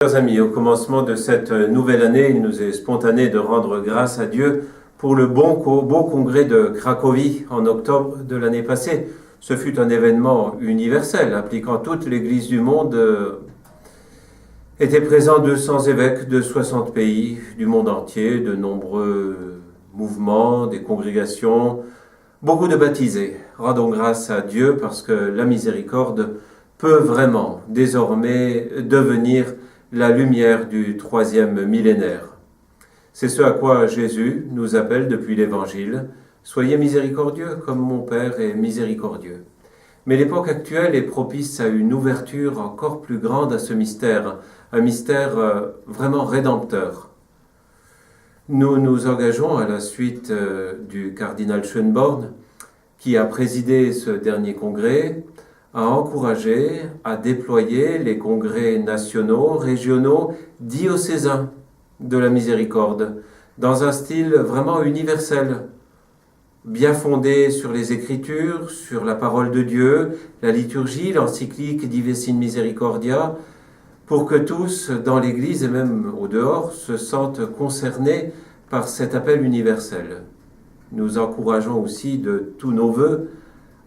Chers amis, au commencement de cette nouvelle année, il nous est spontané de rendre grâce à Dieu pour le beau congrès de Cracovie en octobre de l'année passée. Ce fut un événement universel impliquant toute l'Église du monde. Étaient présents 200 évêques de 60 pays du monde entier, de nombreux mouvements, des congrégations, beaucoup de baptisés. Rendons grâce à Dieu parce que la miséricorde peut vraiment désormais devenir la lumière du troisième millénaire. C'est ce à quoi Jésus nous appelle depuis l'Évangile. Soyez miséricordieux comme mon Père est miséricordieux. Mais l'époque actuelle est propice à une ouverture encore plus grande à ce mystère, un mystère vraiment rédempteur. Nous nous engageons à la suite du cardinal Schönborn, qui a présidé ce dernier congrès, à encourager, à déployer les congrès nationaux, régionaux, diocésains de la miséricorde, dans un style vraiment universel, bien fondé sur les Écritures, sur la parole de Dieu, la liturgie, l'encyclique Divis in Misericordia, pour que tous, dans l'Église et même au dehors, se sentent concernés par cet appel universel. Nous encourageons aussi de tous nos vœux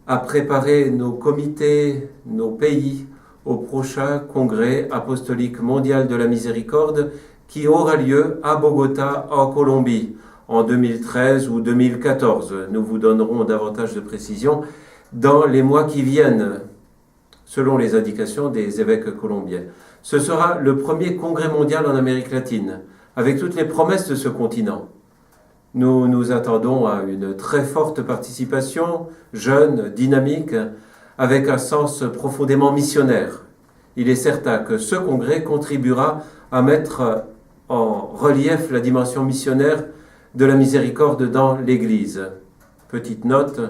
à préparer nos comités, nos pays au prochain congrès apostolique mondial de la miséricorde qui aura lieu à Bogota, en Colombie, en 2013 ou 2014. Nous vous donnerons davantage de précisions dans les mois qui viennent, selon les indications des évêques colombiens. Ce sera le premier congrès mondial en Amérique latine, avec toutes les promesses de ce continent. Nous nous attendons à une très forte participation, jeune, dynamique, avec un sens profondément missionnaire. Il est certain que ce congrès contribuera à mettre en relief la dimension missionnaire de la miséricorde dans l'Église. Petite note,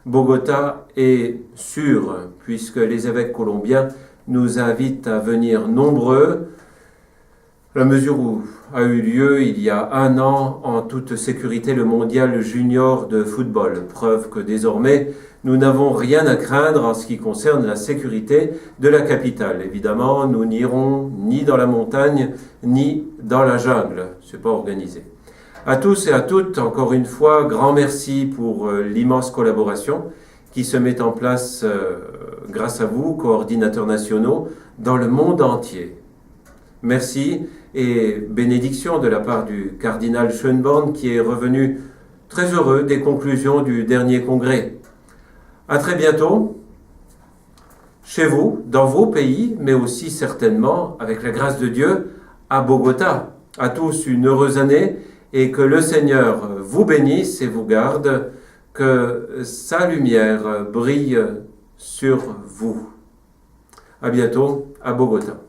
Bogota est sûr, puisque les évêques colombiens nous invitent à venir nombreux, à la mesure où a eu lieu il y a un an en toute sécurité le mondial junior de football. Preuve que désormais nous n'avons rien à craindre en ce qui concerne la sécurité de la capitale. Évidemment, nous n'irons ni dans la montagne ni dans la jungle. C'est pas organisé. À tous et à toutes, encore une fois, grand merci pour l'immense collaboration qui se met en place grâce à vous, coordinateurs nationaux, dans le monde entier. Merci et bénédiction de la part du cardinal Schönborn qui est revenu très heureux des conclusions du dernier congrès. À très bientôt, chez vous, dans vos pays, mais aussi certainement, avec la grâce de Dieu, à Bogota. À tous une heureuse année et que le Seigneur vous bénisse et vous garde, que sa lumière brille sur vous. À bientôt à Bogota.